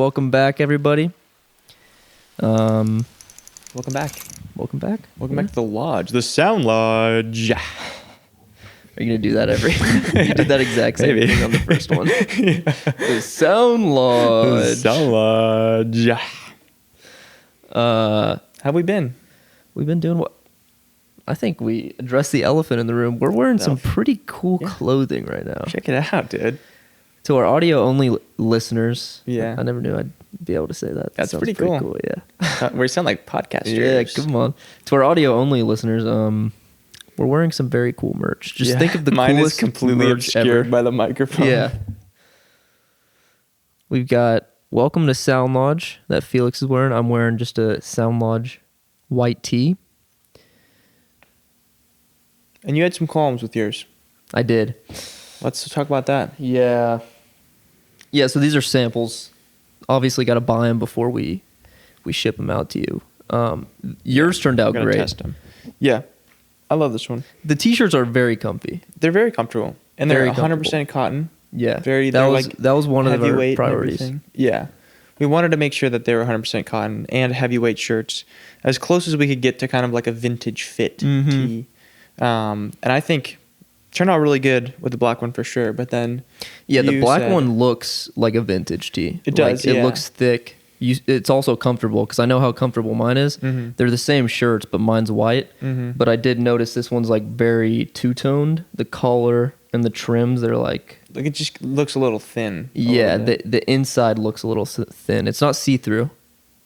Welcome back, everybody. Welcome back. Welcome back. Welcome back to the lodge, the Sound Lodge. Are you gonna do that every? You did that exact same Maybe. thing on the first one. The Sound Lodge. The Sound Lodge. How have we been? We've been doing what? I think we addressed the elephant in the room. We're wearing some pretty cool clothing right now. Check it out, dude. To our audio-only listeners, Yeah. I never knew I'd be able to say that. That's Sounds pretty cool. Yeah. We sound like podcasters. Yeah, come on. To our audio-only listeners, we're wearing some very cool merch. Just think of the Mine coolest is completely merch obscured ever. by the microphone. Yeah. We've got Welcome to Sound Lodge that Felix is wearing. I'm wearing just a Sound Lodge white tee. And you had some qualms with yours. I did. Let's talk about that. Yeah. Yeah, so these are samples. Obviously got to buy them before we ship them out to you. Yours turned out We're gonna great. test them. Yeah. I love this one. The t-shirts are very comfy. They're very comfortable. And they're Very 100% cotton. Yeah. They're that was like that was one of our heavyweight and priorities. everything. Yeah. We wanted to make sure that they were 100% cotton and heavyweight shirts, as close as we could get to kind of like a vintage fit tee. And I think it turned out really good with the black one for sure. But then Yeah, the you black said- one looks like a vintage tee. It does, It yeah. looks thick. It's also comfortable because I know how comfortable mine is. Mhm. They're the same shirts, but mine's white. Mhm. But I did notice this one's like very two-toned. The collar and the trims, they're like... Like it just looks a little thin. Yeah, the inside looks a little thin. It's not see-through,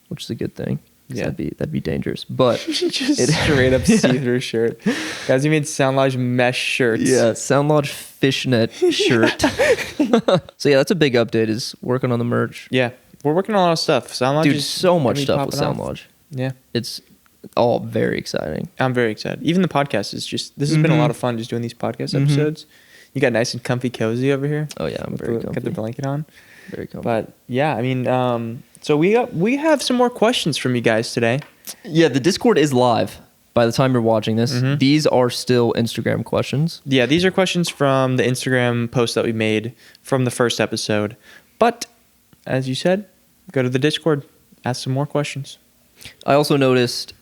which is a good thing. 'Cause Yeah. that'd be dangerous. But just straight up see-through shirt. Guys, you made Sound Lodge mesh shirts. yeah, Sound Lodge fishnet shirt. So yeah, that's a big update. Is working on the merch. Yeah. We're working on a lot of stuff. Sound Lodge Dude, is so much gonna be stuff with popping Sound off. Lodge. Yeah. It's all very exciting. I'm very excited. Even the podcast is just, this has been a lot of fun just doing these podcast episodes. You got nice and comfy cozy over here. Oh yeah, I'm With very the- comfy. Got the blanket on. Very comfy. But yeah, I mean, so we have some more questions from you guys today. Yeah, the Discord is live by the time you're watching this. Mhm. These are still Instagram questions. Yeah, these are questions from the Instagram post that we made from the first episode. But as you said, go to the Discord, ask some more questions. I also noticed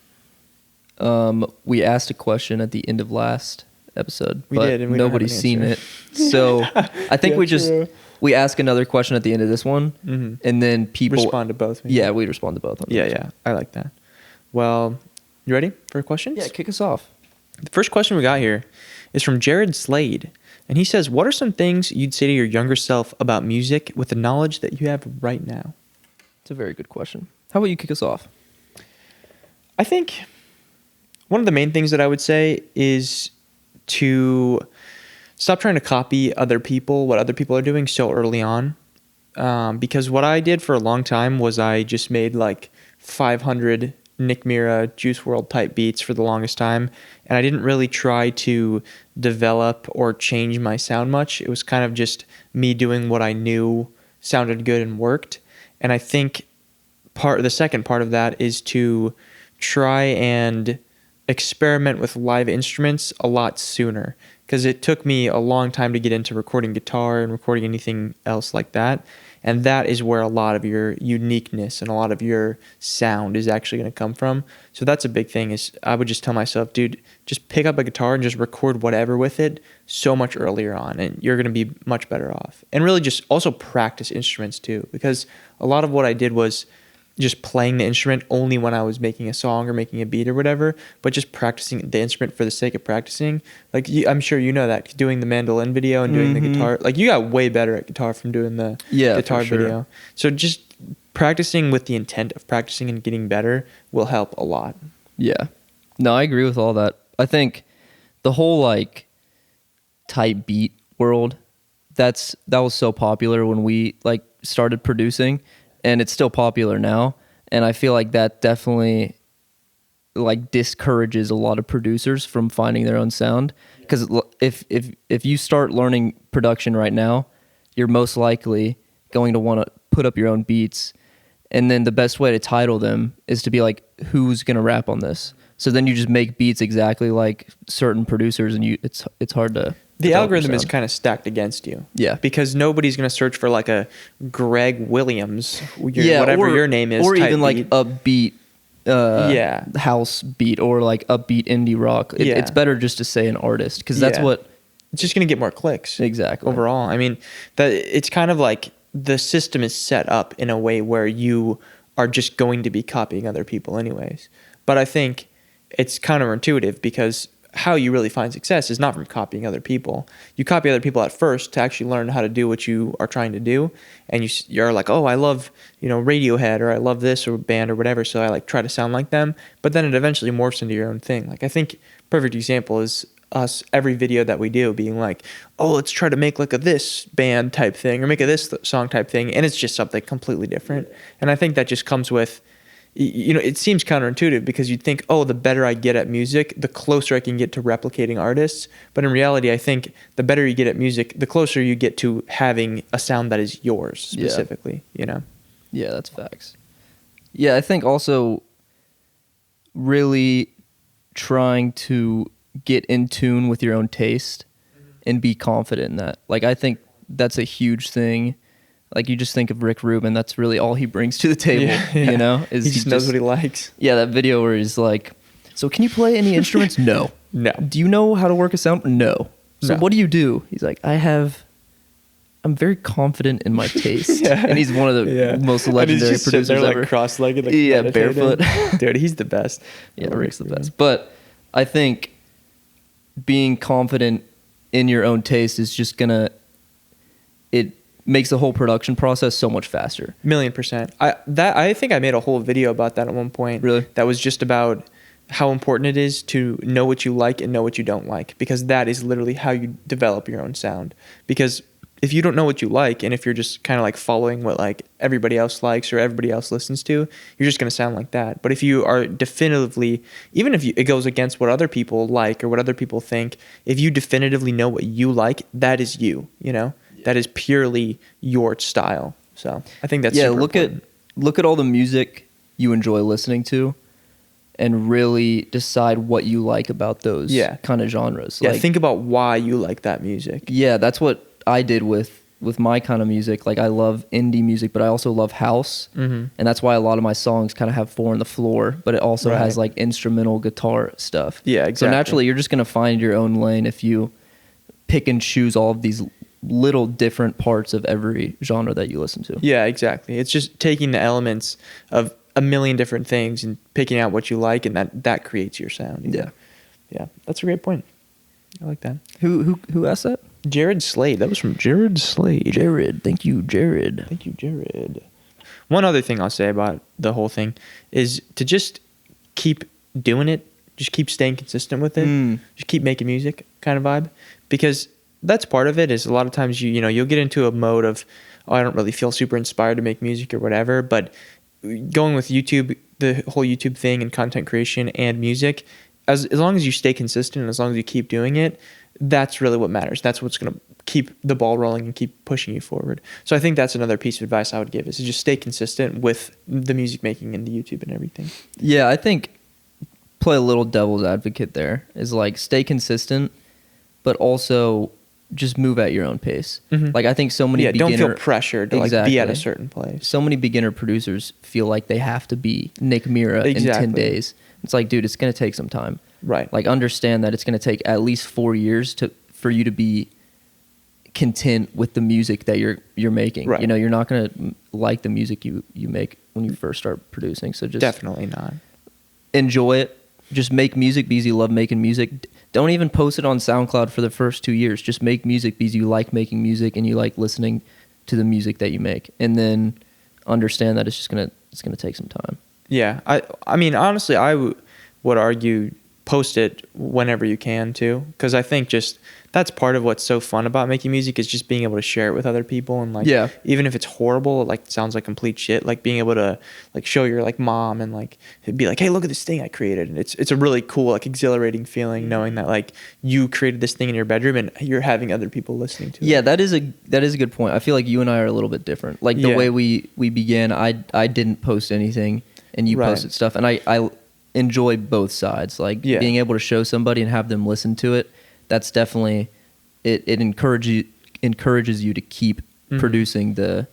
we asked a question at the end of last episode, We but did, and we don't have nobody's an seen answer. it. So I think Yeah, we ask another question at the end of this one, Mhm. and then people Respond to both. maybe. Yeah, we respond to both. On Yeah, those. yeah. I like that. Well, you ready for questions? Yeah, kick us off. The first question we got here is from Jared Slade. And he says, what are some things you'd say to your younger self about music with the knowledge that you have right now? It's a very good question. How about you kick us off? I think one of the main things that I would say is to stop trying to copy other people, what other people are doing so early on. Because what I did for a long time was I just made like 500 Nick Mira, Juice WRLD type beats for the longest time. And I didn't really try to develop or change my sound much. It was kind of just me doing what I knew sounded good and worked. And I think the second part of that is to try and experiment with live instruments a lot sooner, because it took me a long time to get into recording guitar and recording anything else like that. And that is where a lot of your uniqueness and a lot of your sound is actually going to come from. So that's a big thing. Is I would just tell myself, dude, just pick up a guitar and just record whatever with it so much earlier on, and you're going to be much better off. And really just also practice instruments too, because a lot of what I did was just playing the instrument only when I was making a song or making a beat or whatever, but just practicing the instrument for the sake of practicing. Like, I'm sure you know that, doing the mandolin video and doing the guitar, like you got way better at guitar from doing the guitar for sure. video. So just practicing with the intent of practicing and getting better will help a lot. Yeah. No, I agree with all that. I think the whole like type beat world, that was so popular when we like started producing, and it's still popular now. And I feel like that definitely like discourages a lot of producers from finding their own sound, because if you start learning production right now, you're most likely going to want to put up your own beats, and then the best way to title them is to be like, who's gonna rap on this? So then you just make beats exactly like certain producers, and it's hard to The develop your algorithm is sound. kind of stacked against you. Yeah. Because nobody's going to search for like a Greg Williams, whatever or, your name is, or type even like beat. a beat, Yeah. house beat, or like a beat indie rock. Yeah. It's better just to say an artist, because that's Yeah. what It's just going to get more clicks. exactly Overall. I mean, that it's kind of like the system is set up in a way where you are just going to be copying other people anyways. But I think it's counterintuitive, because how you really find success is not from copying other people. You copy other people at first to actually learn how to do what you are trying to do, and you're like, oh, I love Radiohead, or I love this or band or whatever, so I like try to sound like them. But then it eventually morphs into your own thing. Like I think perfect example is us, every video that we do being like, oh, let's try to make like a this band type thing, or make a this song type thing, and it's just something completely different. And I think that just comes with, it seems counterintuitive, because you'd think, oh, the better I get at music, the closer I can get to replicating artists. But in reality, I think the better you get at music, the closer you get to having a sound that is yours specifically. Yeah, that's facts. Yeah, I think also really trying to get in tune with your own taste and be confident in that. Like, I think that's a huge thing. Like, you just think of Rick Rubin, that's really all he brings to the table, Yeah. Is he just knows what he likes. Yeah, that video where he's like, so can you play any instruments? No. No. Do you know how to work a sound? No. So No. what do you do? He's like, I'm very confident in my taste. Yeah. And he's one of the most legendary producers there, ever. like cross-legged, like Yeah, meditating. barefoot. Dude, he's the best. Yeah, Rick's the best. But I think being confident in your own taste is just it makes the whole production process so much faster. 1,000,000%. I think I made a whole video about that at one point. Really? That was just about how important it is to know what you like and know what you don't like, because that is literally how you develop your own sound. Because if you don't know what you like, and if you're just kind of like following what like everybody else likes or everybody else listens to, you're just going to sound like that. But if you are definitively, even if it goes against what other people like or what other people think, if you definitively know what you like, that is you, that is purely your style. So I think that's super important. Look at all the music you enjoy listening to, and really decide what you like about those kind of genres. Yeah, think about why you like that music. Yeah, that's what I did with my kind of music. Like, I love indie music, but I also love house. Mm-hmm. And that's why a lot of my songs kind of have 4 on the floor, but it also has like instrumental guitar stuff. Yeah, exactly. So naturally, you're just going to find your own lane if you pick and choose all of these little different parts of every genre that you listen to. Yeah, exactly. It's just taking the elements of a million different things and picking out what you like, and that creates your sound. Yeah, that's a great point. I like that. Who asked that? Jared Slade. That was from Jared Slade. Jared. Thank you, Jared. Thank you, Jared. One other thing I'll say about the whole thing is to just keep doing it. Just keep staying consistent with it. Just keep making music kind of vibe. Because that's part of it, is a lot of times you'll get into a mode of, oh, I don't really feel super inspired to make music or whatever. But going with YouTube, the whole YouTube thing and content creation and music, as long as you stay consistent and as long as you keep doing it, that's really what matters. That's what's going to keep the ball rolling and keep pushing you forward. So I think that's another piece of advice I would give, is to just stay consistent with the music making and the YouTube and everything. Yeah, I think play a little devil's advocate there, is like stay consistent, but also just move at your own pace. Mm-hmm. Like, I think so many don't feel pressured to like be at a certain place. So many beginner producers feel like they have to be Nick Mira in 10 days. It's like, dude, it's going to take some time. Right. Like, understand that it's going to take at least 4 years for you to be content with the music that you're making. Right. You're not going to like the music you make when you first start producing. So just definitely not. Enjoy it. Just make music because you love making music. Don't even post it on SoundCloud for the first 2 years. Just make music because you like making music and you like listening to the music that you make. And then understand that it's gonna take some time. Yeah. I mean, honestly, I would argue post it whenever you can too, because I think just that's part of what's so fun about making music, is just being able to share it with other people. And like, even if it's horrible, like sounds like complete shit, like being able to like show your like mom and like be like, hey, look at this thing I created. And it's a really cool, like exhilarating feeling knowing that like you created this thing in your bedroom and you're having other people listening to it. Yeah, that is a good point. I feel like you and I are a little bit different. Like the way we began, I didn't post anything and you posted stuff, and I enjoy both sides. Like being able to show somebody and have them listen to it, that's definitely it encourages you to keep producing the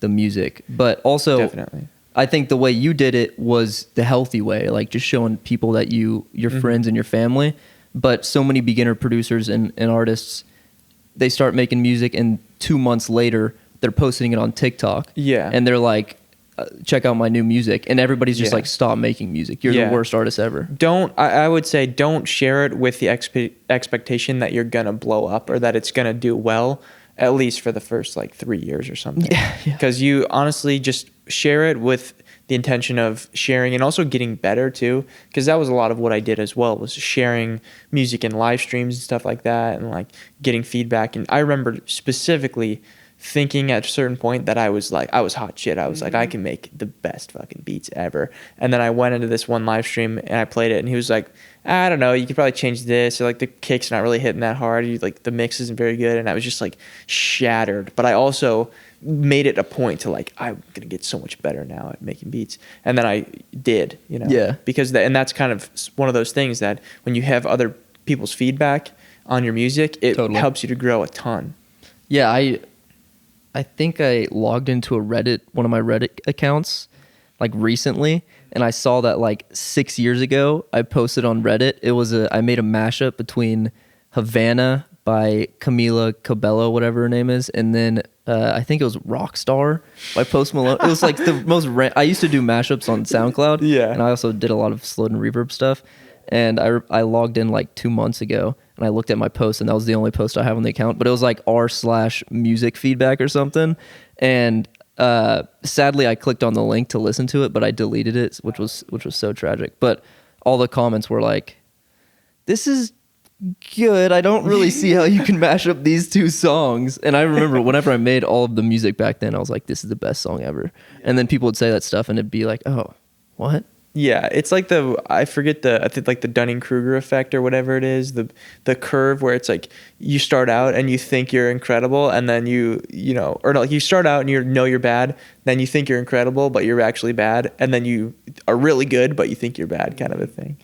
music. But also, Definitely. I think the way you did it was the healthy way, like just showing people that your friends and your family. But so many beginner producers and artists, they start making music, and 2 months later they're posting it on TikTok. Yeah. And they're like, check out my new music, and everybody's just Yeah. like, stop making music. You're Yeah. the worst artist ever. I would say don't share it with the expectation that you're gonna blow up or that it's gonna do well, at least for the first like 3 years or something. Yeah. Because you honestly just share it with the intention of sharing and also getting better too. Because that was a lot of what I did as well, was sharing music in live streams and stuff like that, and like getting feedback. And I remember specifically thinking at a certain point that I was hot shit. I was like, I can make the best fucking beats ever. And then I went into this one live stream and I played it, and he was like, I don't know, you could probably change this, or like the kick's not really hitting that hard, like the mix isn't very good. And I was just like shattered. But I also made it a point to like, I'm gonna get so much better now at making beats. And then I did, Yeah. because and that's kind of one of those things that when you have other people's feedback on your music, it Totally. helps you to grow a ton. Yeah, I think I logged into one of my Reddit accounts like recently, and I saw that like 6 years ago I posted on Reddit. I made a mashup between Havana by Camila Cabello, whatever her name is, and then I think it was Rockstar by Post Malone. It was like the most I used to do mashups on SoundCloud. Yeah. And I also did a lot of slowed and reverb stuff. And I logged in like 2 months ago, and I looked at my post, and that was the only post I have on the account. But it was like r/music feedback or something. And sadly, I clicked on the link to listen to it, but I deleted it, which was so tragic. But all the comments were like, "This is good. I don't really see how you can mash up these two songs." And I remember whenever I made all of the music back then, I was like, "This is the best song ever." And then people would say that stuff, and it'd be like, "Oh, what?" Yeah, it's like I think like the Dunning-Kruger effect or whatever it is, the curve where it's like you start out and you think you're incredible, and then or like you start out and you're bad, then you think you're incredible but you're actually bad, and then you are really good but you think you're bad, kind of a thing.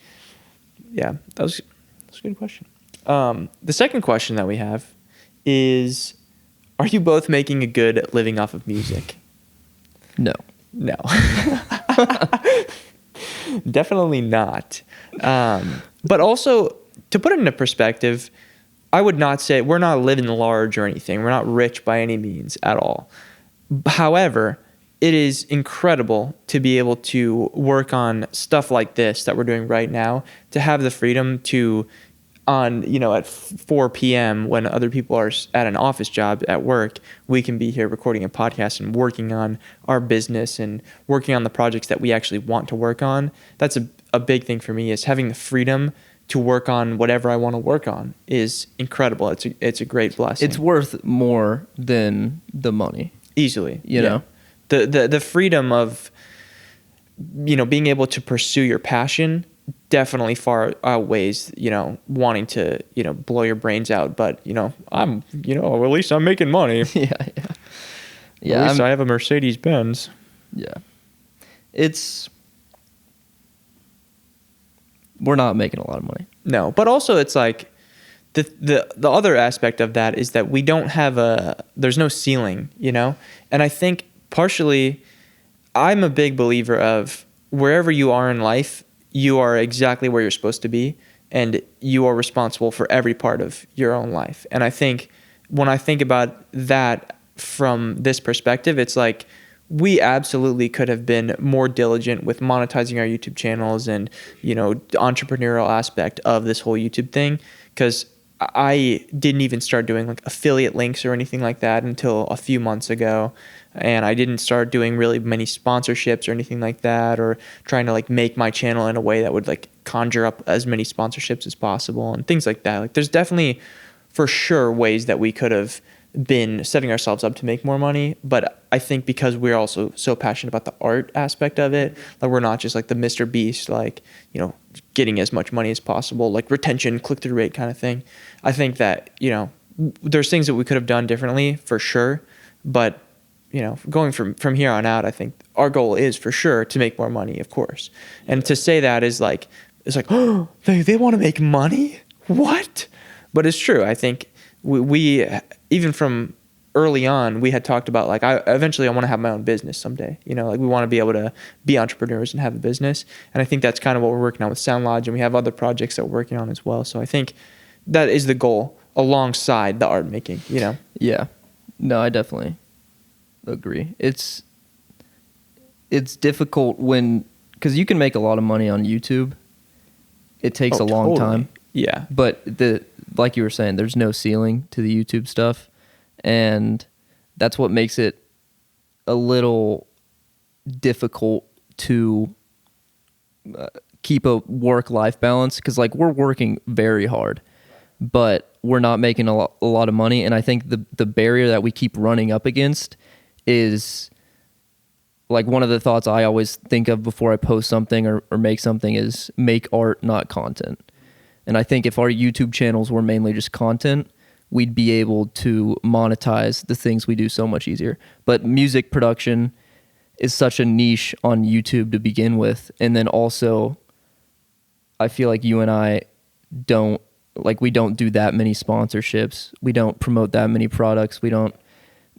Yeah, that's a good question. The second question that we have is, are you both making a good living off of music? No. No. Definitely not. But also, to put it into perspective, I would not say we're not living large or anything. We're not rich by any means at all. However, it is incredible to be able to work on stuff like this that we're doing right now, to have the freedom to, at 4 p.m. when other people are at an office job at work, we can be here recording a podcast and working on our business and working on the projects that we actually want to work on. That's a big thing for me, is having the freedom to work on whatever I want to work on is incredible. It's a great blessing. It's worth more than the money. Easily. You know? The freedom of, being able to pursue your passion definitely far outweighs, wanting to, blow your brains out. But, I'm, at least I'm making money. Yeah. At least I have a Mercedes Benz. Yeah. We're not making a lot of money. No, but also it's like the other aspect of that is that we don't have there's no ceiling, And I think partially I'm a big believer of wherever you are in life, you are exactly where you're supposed to be, and you are responsible for every part of your own life. And I think when I think about that from this perspective, it's like we absolutely could have been more diligent with monetizing our YouTube channels and, the entrepreneurial aspect of this whole YouTube thing, because I didn't even start doing like affiliate links or anything like that until a few months ago. And I didn't start doing really many sponsorships or anything like that, or trying to like make my channel in a way that would like conjure up as many sponsorships as possible and things like that. Like there's definitely for sure ways that we could have been setting ourselves up to make more money. But I think because we're also so passionate about the art aspect of it, like we're not just like the Mr. Beast, like, getting as much money as possible, like retention, click-through rate kind of thing. I think that, there's things that we could have done differently for sure. But, going from here on out, I think our goal is for sure to make more money, of course. And to say that is like, it's like, oh, they want to make money? What? But it's true. I think we even from early on, we had talked about like I want to have my own business someday. Like we want to be able to be entrepreneurs and have a business. And I think that's kind of what we're working on with Sound Lodge, and we have other projects that we're working on as well. So I think that is the goal alongside the art making. Yeah. No, I definitely agree. It's difficult because you can make a lot of money on YouTube. It takes a long time. Yeah. But like you were saying, there's no ceiling to the YouTube stuff. And that's what makes it a little difficult to keep a work-life balance, because like we're working very hard, but we're not making a lot of money. And I think the barrier that we keep running up against is, like, one of the thoughts I always think of before I post something or make something is make art, not content. And I think if our YouTube channels were mainly just content, we'd be able to monetize the things we do so much easier. But music production is such a niche on YouTube to begin with. And then also, I feel like you and I we don't do that many sponsorships. We don't promote that many products. We don't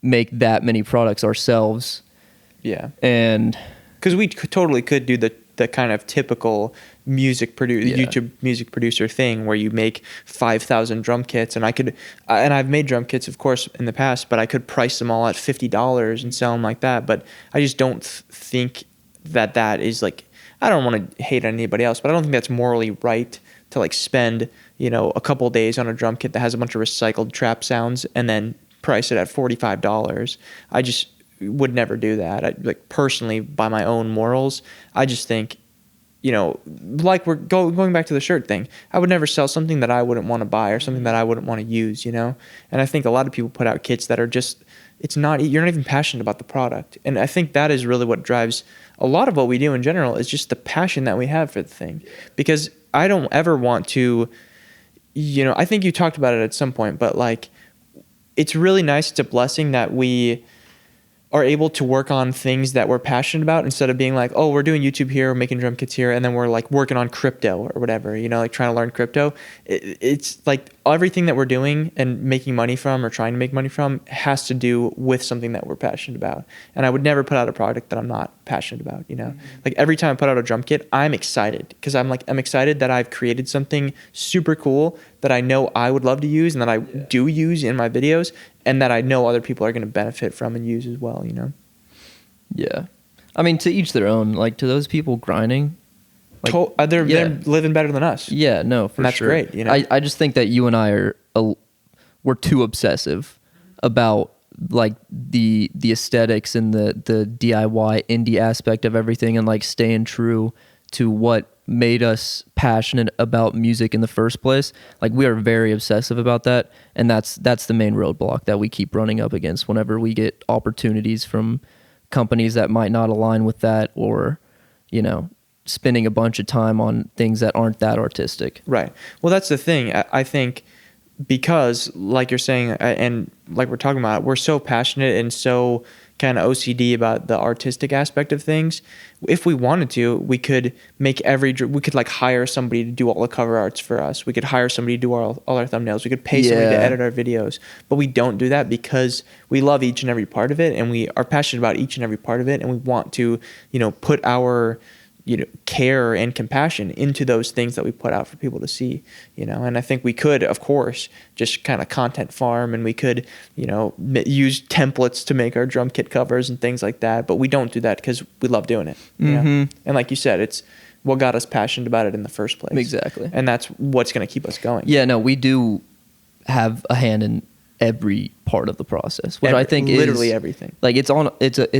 make that many products ourselves. Yeah. And because we totally could do the kind of typical YouTube music producer thing where you make 5,000 drum kits, and I've made drum kits, of course, in the past, but I could price them all at $50 and sell them like that. But I just don't think that is like, I don't want to hate on anybody else, but I don't think that's morally right to like spend, a couple days on a drum kit that has a bunch of recycled trap sounds and then price it at $45. I just would never do that. Like personally, by my own morals, I just think, like we're going back to the shirt thing, I would never sell something that I wouldn't want to buy or something that I wouldn't want to use, And I think a lot of people put out kits that are just, you're not even passionate about the product. And I think that is really what drives a lot of what we do in general, is just the passion that we have for the thing. Because I don't ever want to, I think you talked about it at some point, but like, it's really nice. It's a blessing that we are able to work on things that we're passionate about, instead of being like, oh, we're doing YouTube here, we're making drum kits here, and then we're like working on crypto or whatever, like trying to learn crypto. It's like everything that we're doing and making money from, or trying to make money from, has to do with something that we're passionate about. And I would never put out a product that I'm not passionate about, Mm-hmm. Like every time I put out a drum kit, I'm excited, because I'm excited that I've created something super cool that I know I would love to use, and that I do use in my videos, and that I know other people are going to benefit from and use as well, Yeah. I mean, to each their own. Like, to those people grinding, like, they're living better than us. Yeah, no, for sure. And that's great, I just think that you and I we're too obsessive about like the aesthetics and the DIY indie aspect of everything, and like staying true to what made us passionate about music in the first place. Like, we are very obsessive about that, and that's the main roadblock that we keep running up against whenever we get opportunities from companies that might not align with that, or spending a bunch of time on things that aren't that artistic. Right. Well, that's the thing. I think, because like you're saying, and like we're talking about, we're so passionate and so kind of OCD about the artistic aspect of things. If we wanted to, we could we could like hire somebody to do all the cover arts for us. We could hire somebody to do all our thumbnails. We could pay somebody to edit our videos. But we don't do that, because we love each and every part of it, and we are passionate about each and every part of it, and we want to, put our care and compassion into those things that we put out for people to see, and I think we could, of course, just kind of content farm, and we could, use templates to make our drum kit covers and things like that, but we don't do that because we love doing it. And like you said, it's what got us passionate about it in the first place. Exactly. And that's what's going to keep us going. Yeah, no, we do have a hand in every part of the process, which I think literally is everything. Like, it's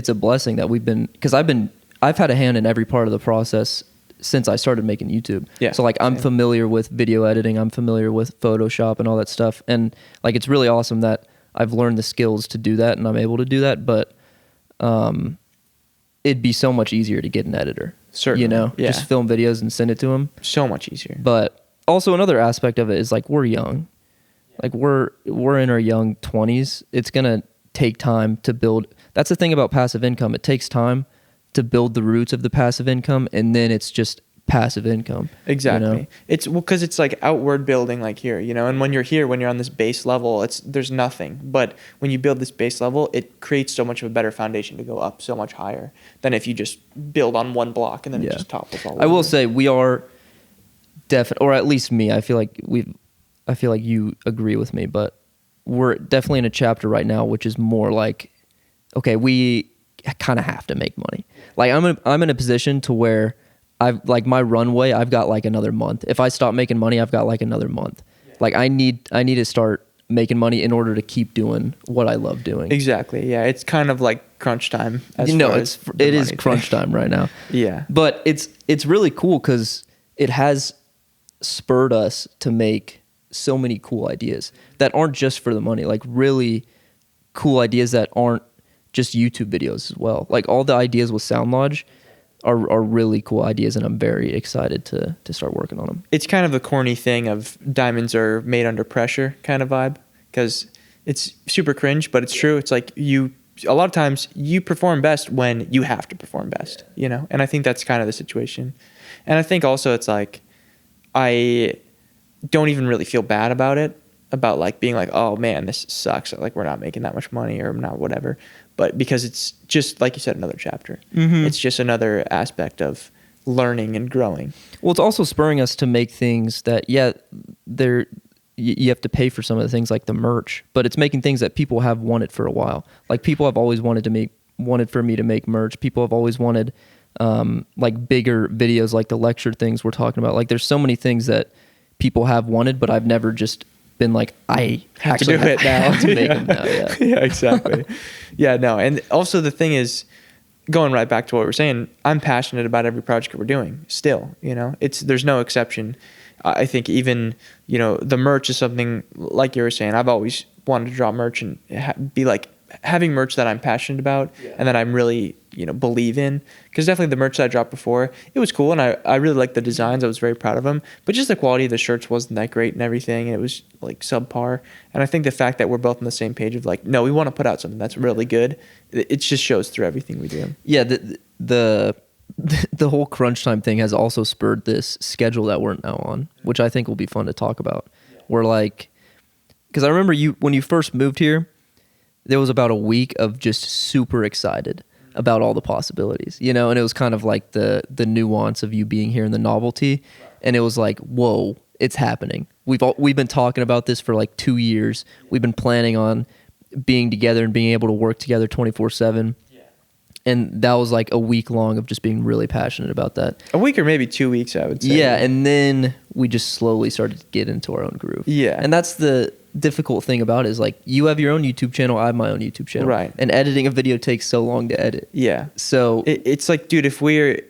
a blessing that I've had a hand in every part of the process since I started making YouTube. Yeah. So like, I'm familiar with video editing, I'm familiar with Photoshop and all that stuff. And like, it's really awesome that I've learned the skills to do that and I'm able to do that. But it'd be so much easier to get an editor. Certainly. Yeah. Just film videos and send it to them. So much easier. But also another aspect of it is like, we're young. Like, we're in our young 20s. It's going to take time to build. That's the thing about passive income. It takes time to build the roots of the passive income, and then it's just passive income. Exactly. You know? It's because it's like outward building, like here, and when you're on this base level, there's nothing. But when you build this base level, it creates so much of a better foundation to go up so much higher than if you just build on one block and then it just topples all over. I will say we are definitely, or at least me, I feel like you agree with me, but we're definitely in a chapter right now which is more like, okay, we kind of have to make money. Like I'm in a position to where I've like my runway, I've got like another month. If I stop making money, I've got like another month. Like I need to start making money in order to keep doing what I love doing. Exactly. Yeah, it's kind of like crunch time. It is crunch time right now. Yeah. But it's really cool cuz it has spurred us to make so many cool ideas that aren't just for the money, like really cool ideas that aren't just YouTube videos as well. Like all the ideas with Sound Lodge are really cool ideas, and I'm very excited to start working on them. It's kind of the corny thing of diamonds are made under pressure kind of vibe, because it's super cringe, but it's true. It's like a lot of times you perform best when you have to perform best, and I think that's kind of the situation. And I think also it's like I don't even really feel bad about it, about like being like, oh man, this sucks, like we're not making that much money or not whatever. But because it's just like you said, another chapter. Mm-hmm. It's just another aspect of learning and growing. Well, it's also spurring us to make things that you have to pay for some of the things like the merch, but it's making things that people have wanted for a while. Like people have always wanted for me to make merch. People have always wanted like bigger videos, like the lecture things we're talking about. Like there's so many things that people have wanted, but I've never just been like, I have to do it now. To make them now. Yeah. Yeah, exactly. Yeah, no. And also the thing is, going right back to what we're saying, I'm passionate about every project we're doing still, there's no exception. I think even, the merch is something like you were saying, I've always wanted to draw merch and be like having merch that I'm passionate about and that I'm really, believe in. Because definitely the merch that I dropped before, it was cool and I really liked the designs. I was very proud of them. But just the quality of the shirts wasn't that great and everything. And it was like subpar. And I think the fact that we're both on the same page of like, no, we want to put out something that's really good, it just shows through everything we do. Yeah, the whole crunch time thing has also spurred this schedule that we're now on, which I think will be fun to talk about. We're like, because I remember when you first moved here, there was about a week of just super excited about all the possibilities, and it was kind of like the nuance of you being here and the novelty, and it was like, whoa, it's happening. We've been talking about this for like 2 years. We've been planning on being together and being able to work together 24/7. And that was like a week long of just being really passionate about that. A week or maybe 2 weeks, I would say. Yeah, and then we just slowly started to get into our own groove. Yeah. And that's the difficult thing about it, is like you have your own YouTube channel, I have my own YouTube channel. Right. And editing a video takes so long to edit. Yeah. So it's like, dude, if we're,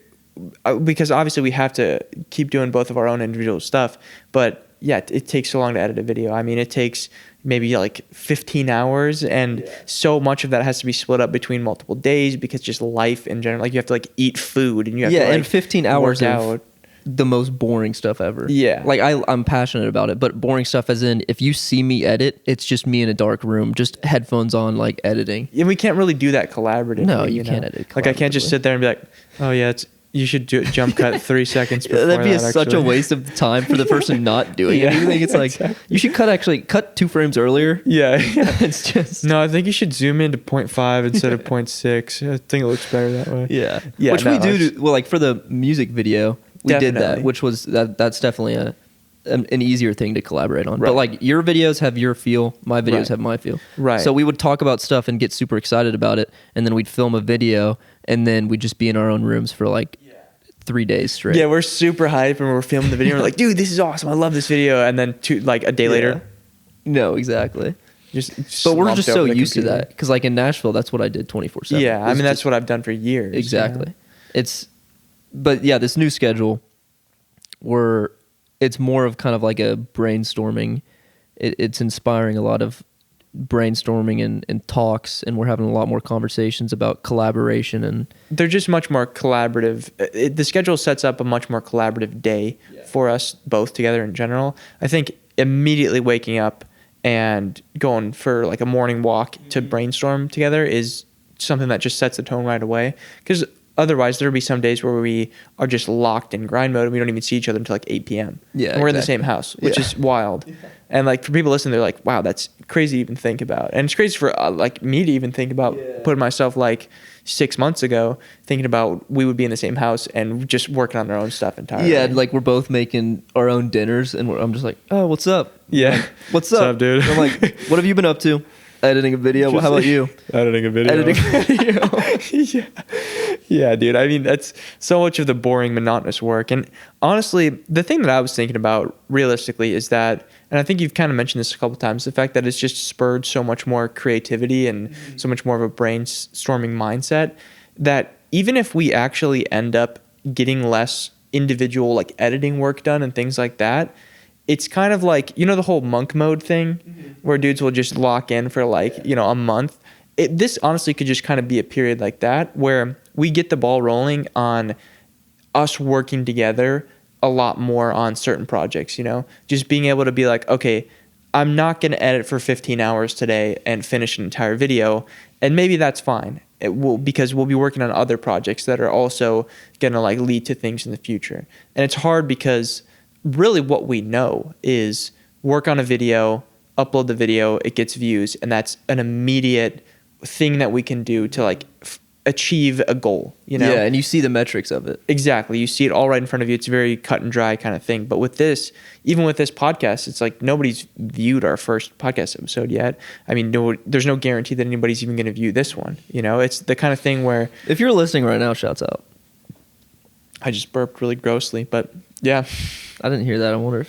because obviously we have to keep doing both of our own individual stuff, but yeah, it takes so long to edit a video. I mean, it takes maybe like 15 hours and so much of that has to be split up between multiple days because just life in general, like you have to like eat food and you have to like and 15 hours out. The most boring stuff ever. Yeah. Like I'm passionate about it, but boring stuff as in if you see me edit, it's just me in a dark room, just headphones on, like editing. And we can't really do that collaboratively. No, you can't edit collaboratively. Like I can't just sit there and be like, oh yeah, you should jump cut 3 seconds before that'd be that, such a waste of time for the person not doing anything. It's like, exactly. You should cut 2 frames earlier. Yeah. It's just... No, I think you should zoom into 0.5 instead of 0.6. I think it looks better that way. Yeah. Which we do, well, like for the music video, we did that, which was, that's definitely an easier thing to collaborate on. Right. But like your videos have your feel, my videos have my feel. Right. So we would talk about stuff and get super excited about it, and then we'd film a video, and then we'd just be in our own rooms for like 3 days straight. Yeah, we're super hyped and we're filming the video. We're like, dude, this is awesome. I love this video. And then a day later. No, exactly. Just but we're just so used to that. Because like in Nashville, that's what I did 24/7. Yeah, I mean, that's what I've done for years. Exactly. But yeah, this new schedule, it's more of kind of like a brainstorming. It's inspiring a lot of brainstorming and talks, and we're having a lot more conversations about collaboration, and they're just much more collaborative. The schedule sets up a much more collaborative day for us both together in general. I think immediately waking up and going for like a morning walk to brainstorm together is something that just sets the tone right away, because otherwise there'll be some days where we are just locked in grind mode and we don't even see each other until like 8 p.m. Yeah, and we're in the exactly. same house, which is wild. And like for people listening, they're like, wow, that's crazy to even think about. And it's crazy for like me to even think about putting myself like 6 months ago, thinking about we would be in the same house and just working on our own stuff entirely. Yeah, like we're both making our own dinners, and I'm just like, oh, what's up? Yeah. Like, what's up, dude? And I'm like, what have you been up to? Editing a video. How about you? Editing a video. Editing a video. Yeah, dude. I mean, that's so much of the boring, monotonous work. And honestly, the thing that I was thinking about realistically is that, and I think you've kind of mentioned this a couple times, the fact that it's just spurred so much more creativity and so much more of a brainstorming mindset, that even if we actually end up getting less individual like editing work done and things like that, it's kind of like, you know, the whole monk mode thing where dudes will just lock in for like, you know, a month. This honestly could just kind of be a period like that where we get the ball rolling on us working together a lot more on certain projects, you know, just being able to be like, okay, I'm not going to edit for 15 hours today and finish an entire video. And maybe that's fine. It will, because we'll be working on other projects that are also going to like lead to things in the future. And it's hard because really what we know is work on a video, upload the video, it gets views, and that's an immediate thing that we can do to like achieve a goal, you know? Yeah, and you see the metrics of it. Exactly. You see it all right in front of you. It's a very cut and dry kind of thing. But with this, even with this podcast, it's like nobody's viewed our first podcast episode yet. I mean, there's no guarantee that anybody's even going to view this one. You know, it's the kind of thing where... If you're listening right now, shouts out. I just burped really grossly, but yeah. I didn't hear that. I wonder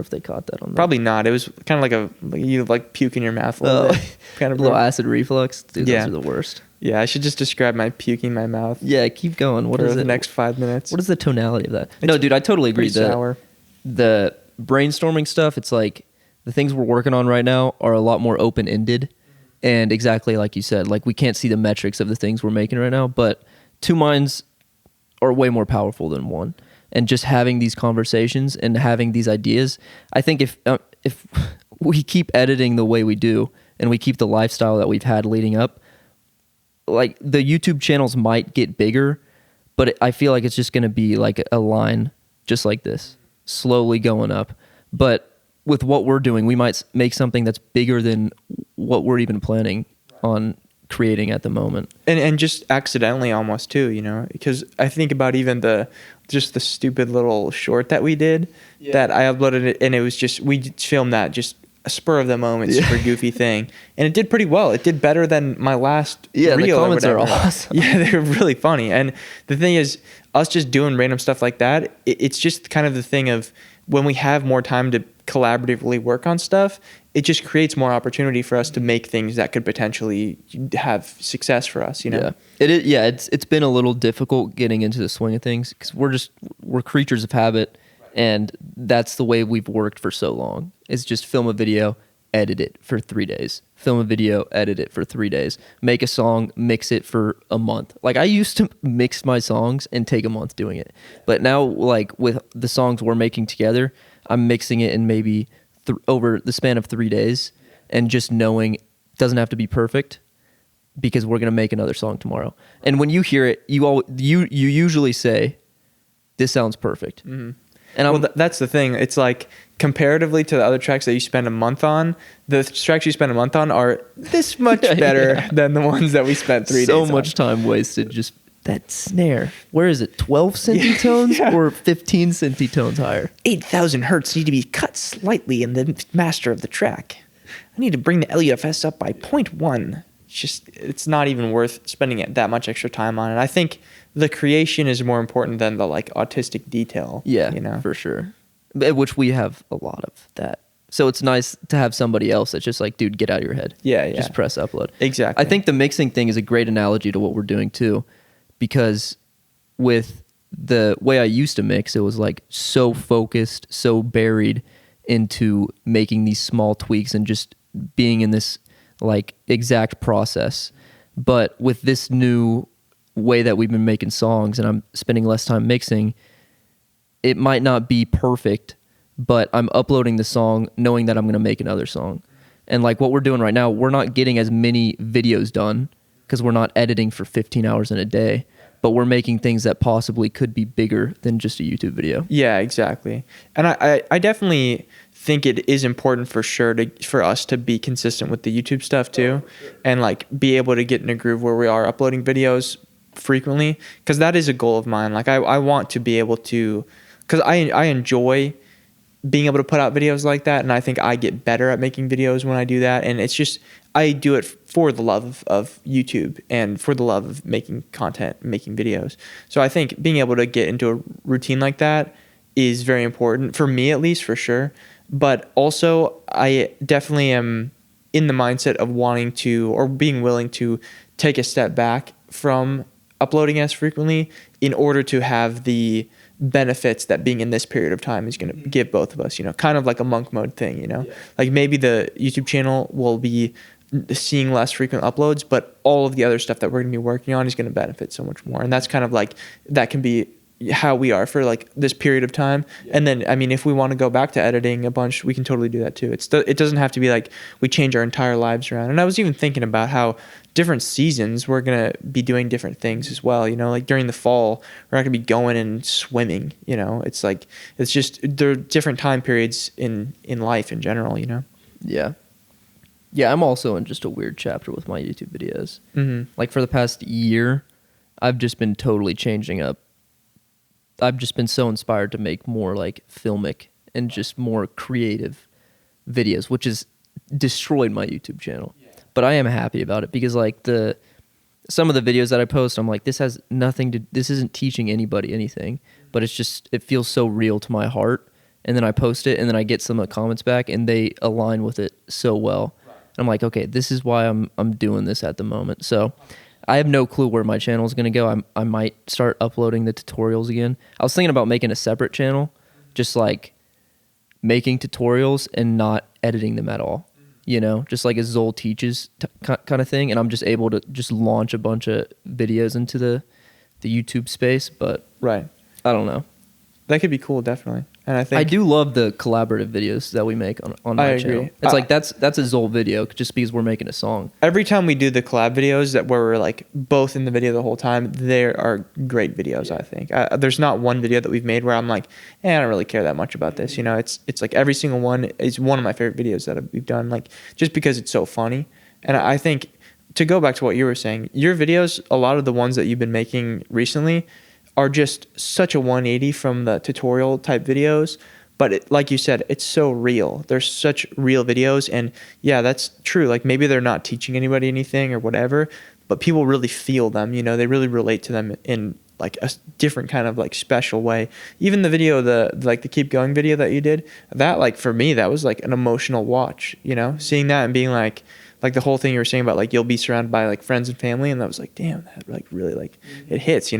if they caught that on that. Probably not. It was kind of like you like puke in your mouth a little bit. Kind of a little acid reflux. Dude, Yeah. those are the worst. Yeah, I should just describe my puking in my mouth. Yeah, keep going. What for is the it? next 5 minutes? What is the tonality of that? No, dude, I totally agree. Pretty sour. The brainstorming stuff, it's like the things we're working on right now are a lot more open-ended. And exactly like you said, like we can't see the metrics of the things we're making right now, but two minds are way more powerful than one. And just having these conversations and having these ideas, I think if we keep editing the way we do and we keep the lifestyle that we've had leading up, like the YouTube channels might get bigger, but I feel like it's just going to be like a line just like this, slowly going up. But with what we're doing, we might make something that's bigger than what we're even planning on creating at the moment. And just accidentally almost too, you know, because I think about even the stupid little short that we did that I uploaded it, and it was just, we filmed that just a spur of the moment, super goofy thing, and it did pretty well. It did better than my last reel. The comments or are whatever. awesome. Yeah, they're really funny. And the thing is, us just doing random stuff like that, it's just kind of the thing of when we have more time to collaboratively work on stuff, it just creates more opportunity for us to make things that could potentially have success for us, you know? Yeah. It is, yeah, it's been a little difficult getting into the swing of things because we're creatures of habit, and that's the way we've worked for so long. Is just film a video, edit it for 3 days. Film a video, edit it for 3 days. Make a song, mix it for a month. Like I used to mix my songs and take a month doing it. But now like with the songs we're making together, I'm mixing it in maybe over the span of 3 days, and just knowing it doesn't have to be perfect because we're going to make another song tomorrow. And when you hear it, you usually say, this sounds perfect. Mm-hmm. And that's the thing. It's like comparatively to the other tracks that you spend a month on, the tracks you spend a month on are this much better than the ones that we spent 3 days on. So much time wasted. Just that snare. Where is it? 12 centitones or 15 centitones higher? 8,000 hertz need to be cut slightly in the master of the track. I need to bring the LUFS up by 0.1. It's not even worth spending that much extra time on it. I think the creation is more important than the like autistic detail. Yeah, you know, for sure. Which we have a lot of that. So it's nice to have somebody else that's just like, dude, get out of your head. Yeah. Just press upload. Exactly. I think the mixing thing is a great analogy to what we're doing too, because with the way I used to mix, it was like so focused, so buried into making these small tweaks and just being in this like exact process. But with this new way that we've been making songs and I'm spending less time mixing, it might not be perfect, but I'm uploading the song knowing that I'm going to make another song. And like what we're doing right now, we're not getting as many videos done because we're not editing for 15 hours in a day, but we're making things that possibly could be bigger than just a YouTube video. Yeah, exactly. And I definitely think it is important for sure for us to be consistent with the YouTube stuff too, and like be able to get in a groove where we are uploading videos frequently, because that is a goal of mine. Like I want to be able to, because I enjoy being able to put out videos like that, and I think I get better at making videos when I do that. And it's just, I do it for the love of YouTube and for the love of making content, making videos. So I think being able to get into a routine like that is very important for me, at least, for sure. But also I definitely am in the mindset of wanting to, or being willing to, take a step back from uploading as frequently in order to have the benefits that being in this period of time is going to give both of us, kind of like a monk mode thing, like maybe the YouTube channel will be seeing less frequent uploads, but all of the other stuff that we're going to be working on is going to benefit so much more. And that's kind of like, that can be how we are for like this period of time. And then, I mean, if we want to go back to editing a bunch, we can totally do that too. It doesn't have to be like we change our entire lives around. And I was even thinking about how different seasons we're going to be doing different things as well. Like during the fall, we're not going to be going and swimming, it's like, it's just, there are different time periods in life in general, Yeah. Yeah, I'm also in just a weird chapter with my YouTube videos. Mm-hmm. Like for the past year, I've just been totally changing up. I've just been so inspired to make more like filmic and just more creative videos, which has destroyed my YouTube channel. Yeah. But I am happy about it because like some of the videos that I post, I'm like, this isn't teaching anybody anything, but it feels so real to my heart. And then I post it and then I get some comments back and they align with it so well. Right. I'm like, okay, this is why I'm doing this at the moment. So I have no clue where my channel is going to go. I might start uploading the tutorials again. I was thinking about making a separate channel, just like making tutorials and not editing them at all. Just like a Zoll teaches kind of thing. And I'm just able to just launch a bunch of videos into the YouTube space. But right, I don't know. That could be cool, definitely. And I think I do love the collaborative videos that we make on my channel. It's like that's a Zoll video just because we're making a song. Every time we do the collab videos where we're like both in the video the whole time, there are great videos. I think there's not one video that we've made where I'm like, I don't really care that much about this. It's like every single one is one of my favorite videos that we've done. Like just because it's so funny. And I think to go back to what you were saying, your videos, a lot of the ones that you've been making recently, are just such a 180 from the tutorial type videos. But like you said, it's so real. They're such real videos. And yeah, that's true. Like maybe they're not teaching anybody anything or whatever, but people really feel them. They really relate to them in like a different kind of like special way. Even the video, the Keep Going video that you did, that like for me, that was like an emotional watch, seeing that and being like the whole thing you were saying about like you'll be surrounded by like friends and family, and that was like, damn, that like really like it hits,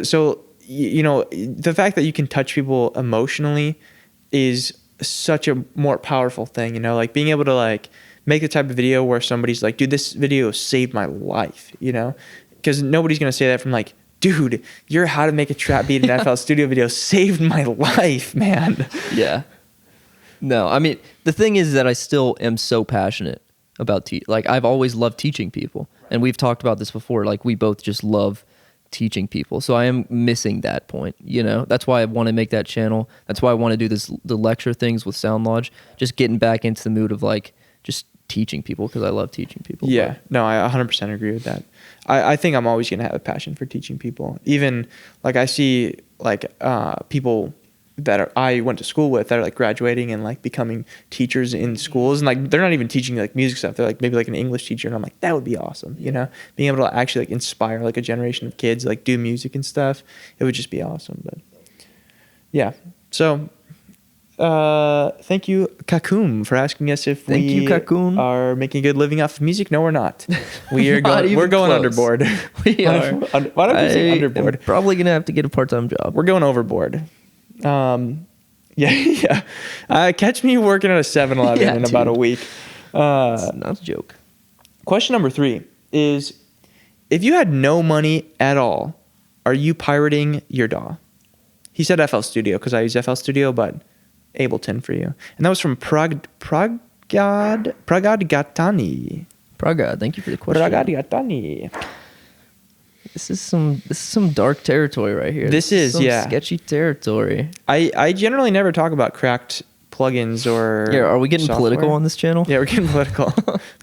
so the fact that you can touch people emotionally is such a more powerful thing, like being able to like make the type of video where somebody's like, dude, this video saved my life, because nobody's gonna say that from like, dude, your how to make a trap beat in FL Studio video saved my life, man. Yeah. No, I mean, the thing is that I still am so passionate about like I've always loved teaching people, and we've talked about this before, like we both just love teaching people. So I am missing that point, that's why I want to make that channel. That's why I want to do the lecture things with Sound Lodge, just getting back into the mood of like just teaching people, because I love teaching people. Yeah, no, I 100% agree with that. I think I'm always going to have a passion for teaching people. Even like I see like people that I went to school with that are like graduating and like becoming teachers in schools, and like they're not even teaching like music stuff. They're like maybe like an English teacher, and I'm like, that would be awesome, being able to actually like inspire like a generation of kids like do music and stuff. It would just be awesome. But yeah, so thank you, Kakum, for asking us if we are making a good living off of music. No, we're not. We're going underboard. We are. Why don't you say underboard? I'm probably gonna have to get a part-time job. We're going overboard. Yeah. Catch me working at a 7-Eleven in about a week. It's not a joke. Question number 3 is, if you had no money at all, are you pirating your DAW? He said FL Studio because I use FL Studio, but Ableton for you. And that was from Pragad Gatani. Pragad, thank you for the question. Pragad Gatani. This is some dark territory right here. This is, some yeah. sketchy territory. I generally never talk about cracked plugins or Yeah, are we getting software. political on this channel? Yeah, we're getting political.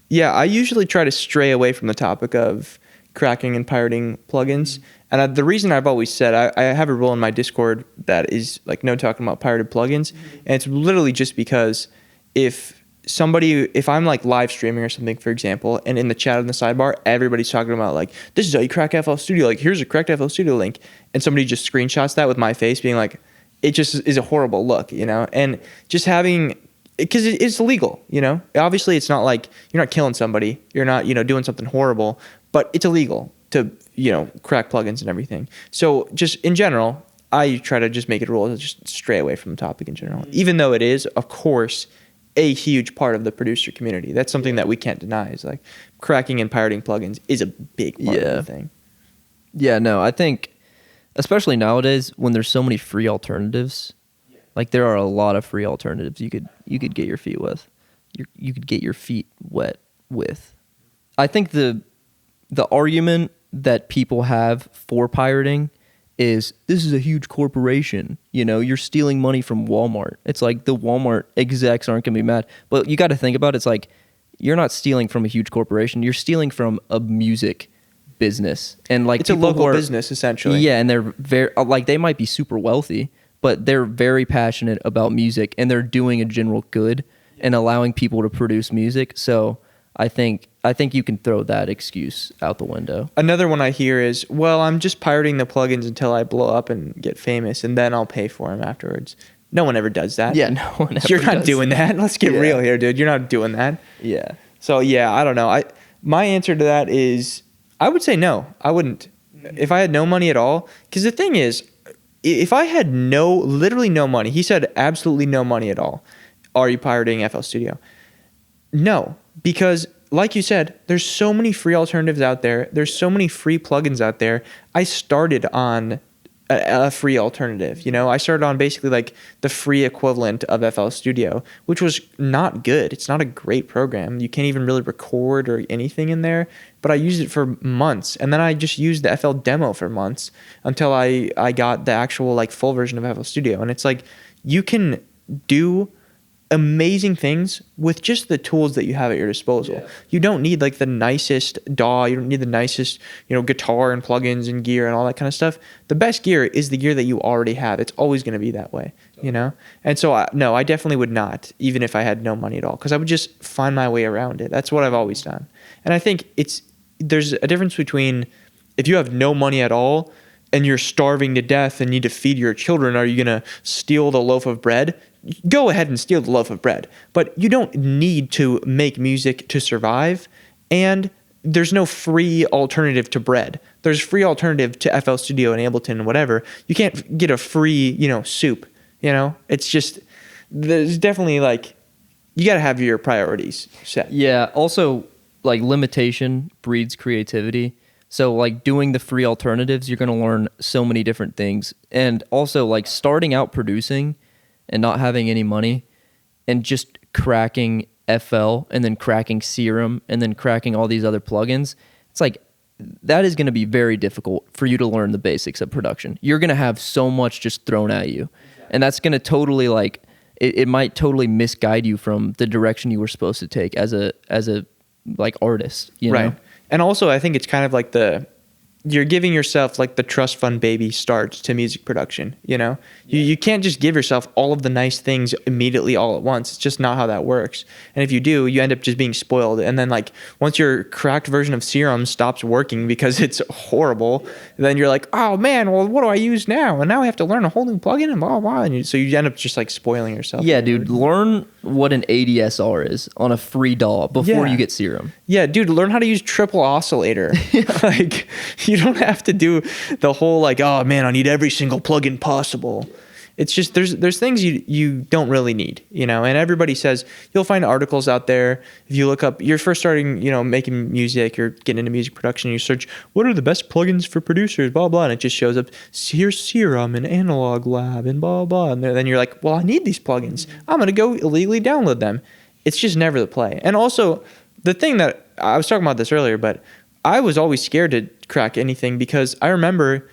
Yeah, I usually try to stray away from the topic of cracking and pirating plugins. And the reason I've always said, I have a rule in my Discord that is like no talking about pirated plugins. And it's literally just because if I'm like live streaming or something, for example, and in the chat in the sidebar, everybody's talking about like, this is how you crack FL Studio. Like, here's a cracked FL Studio link. And somebody just screenshots that with my face being like, it just is a horrible look, you know? And just having, because it's illegal, you know? Obviously, it's not like you're not killing somebody. You're not, doing something horrible, but it's illegal to, crack plugins and everything. So just in general, I try to just make it a rule to just stray away from the topic in general, even though it is, of course, a huge part of the producer community. That's something that we can't deny. Is like cracking and pirating plugins is a big part of the thing. Yeah, no, I think especially nowadays when there's so many free alternatives, like there are a lot of free alternatives you could get your feet with. You could get your feet wet with. I think the argument that people have for pirating is this is a huge corporation. You're stealing money from Walmart. It's like the Walmart execs aren't going to be mad. But you got to think about it. It's like you're not stealing from a huge corporation. You're stealing from a music business. And like it's a local business essentially. Yeah, and they're very like they might be super wealthy, but they're very passionate about music and they're doing a general good and allowing people to produce music. So I think you can throw that excuse out the window. Another one I hear is, well, I'm just pirating the plugins until I blow up and get famous, and then I'll pay for them afterwards. No one ever does that. Yeah, no one ever You're not doing that. Let's get real here, dude. You're not doing that. Yeah. So, yeah, I don't know. My answer to that is I would say no. I wouldn't. If I had no money at all, because the thing is, if I had literally no money, he said absolutely no money at all, are you pirating FL Studio? No, because like you said, there's so many free alternatives out there. There's so many free plugins out there. I started on a free alternative. I started on basically like the free equivalent of FL Studio, which was not good. It's not a great program. You can't even really record or anything in there. But I used it for months, and then I just used the FL demo for months until I got the actual like full version of FL Studio. And it's like you can do amazing things with just the tools that you have at your disposal. Yeah. You don't need like the nicest DAW. You don't need the nicest, guitar and plugins and gear and all that kind of stuff. The best gear is the gear that you already have. It's always going to be that way, And so, no, I definitely would not, even if I had no money at all, because I would just find my way around it. That's what I've always done. And I think there's a difference between if you have no money at all and you're starving to death and need to feed your children, are you going to steal the loaf of bread? Go ahead and steal the loaf of bread. But you don't need to make music to survive. And there's no free alternative to bread. There's free alternative to FL Studio and Ableton and whatever. You can't get a free, soup. It's just, there's definitely like, you got to have your priorities set. Yeah. Also, like limitation breeds creativity. So like doing the free alternatives, you're going to learn so many different things. And also like starting out producing and not having any money and just cracking FL and then cracking Serum and then cracking all these other plugins, it's like that is going to be very difficult for you to learn the basics of production. You're going to have so much just thrown at you. And that's going to totally like it might totally misguide you from the direction you were supposed to take as a like artist, Right. And also I think it's kind of like you're giving yourself like the trust fund baby start to music production, You can't just give yourself all of the nice things immediately all at once. It's just not how that works. And if you do, you end up just being spoiled. And then like once your cracked version of Serum stops working because it's horrible, then you're like, oh man, well, what do I use now? And now I have to learn a whole new plugin and blah, blah. And so you end up just like spoiling yourself. Yeah, dude, learn what an ADSR is on a free DAW before you get Serum. Yeah, dude, learn how to use triple oscillator. Like, you don't have to do the whole like, oh man, I need every single plugin possible. It's just there's things you don't really need, and everybody says you'll find articles out there. If you look up, you're first starting, making music, you're getting into music production, you search what are the best plugins for producers, blah blah, and it just shows up here's Serum and Analog Lab and blah blah, and then you're like, well, I need these plugins. I'm gonna go illegally download them. It's just never the play. And also the thing that I was talking about this earlier, but I was always scared to crack anything because I remember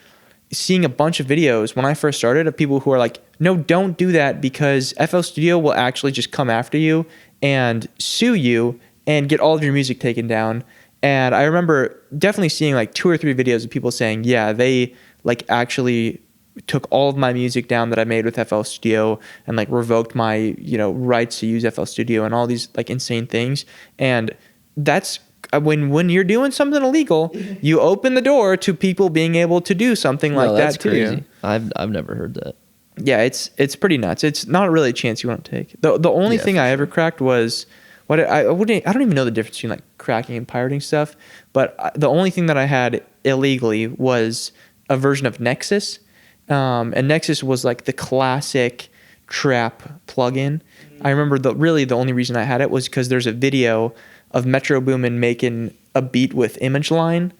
seeing a bunch of videos when I first started of people who are like, no, don't do that because FL Studio will actually just come after you and sue you and get all of your music taken down. And I remember definitely seeing like 2 or 3 videos of people saying, yeah, they like actually took all of my music down that I made with FL Studio and like revoked my, you know, rights to use FL Studio and all these like insane things. And that's when you're doing something illegal, you open the door to people being able to do something like that's that too. crazy. I've never heard that. Yeah, it's pretty nuts. It's not really a chance you want to take. The only thing I ever cracked was I don't even know the difference between like cracking and pirating stuff, but the only thing that I had illegally was a version of Nexus. And Nexus was like the classic trap plugin. I remember the only reason I had it was because there's a video of Metro Boomin making a beat with Image Line,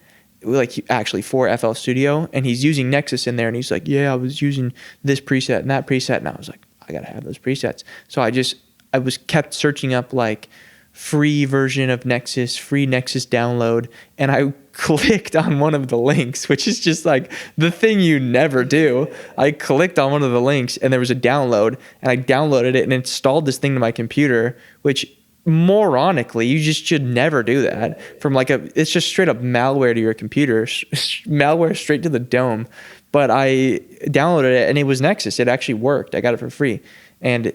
like actually for FL Studio, and he's using Nexus in there, and he's like, yeah, I was using this preset and that preset, and I was like, I gotta have those presets. So I was kept searching up like free version of Nexus, free Nexus download, and I clicked on one of the links, which is just like the thing you never do. I clicked on one of the links and there was a download, and I downloaded it and installed this thing to my computer, which moronically you just should never do that. From like it's just straight up malware to your computer, malware straight to the dome. But I downloaded it and it was Nexus. It actually worked. I got it for free. And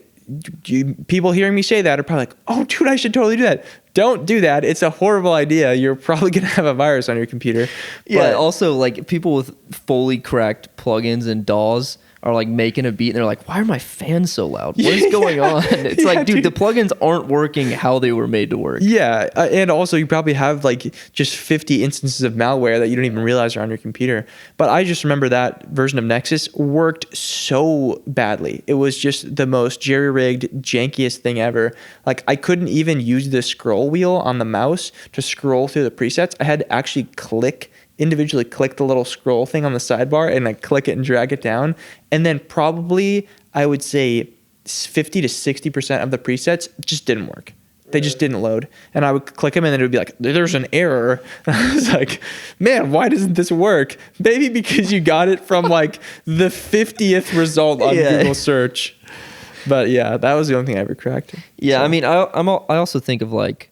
people hearing me say that are probably like, oh dude, I should totally do that. Don't do that. It's a horrible idea. You're probably going to have a virus on your computer. Yeah, also like people with fully cracked plugins and DAWs are like making a beat and they're like, why are my fans so loud? What is going on? It's like, dude, the plugins aren't working how they were made to work. Yeah. And also you probably have like just 50 instances of malware that you don't even realize are on your computer. But I just remember that version of Nexus worked so badly. It was just the most jerry-rigged, jankiest thing ever. Like I couldn't even use the scroll wheel on the mouse to scroll through the presets. I had to actually individually click the little scroll thing on the sidebar and like click it and drag it down. And then probably I would say 50 to 60% of the presets just didn't work. They just didn't load. And I would click them and then it would be like, there's an error. And I was like, man, why doesn't this work? Maybe because you got it from like the 50th result on Google search. But yeah, that was the only thing I ever cracked. Yeah, so. I mean, I also think of like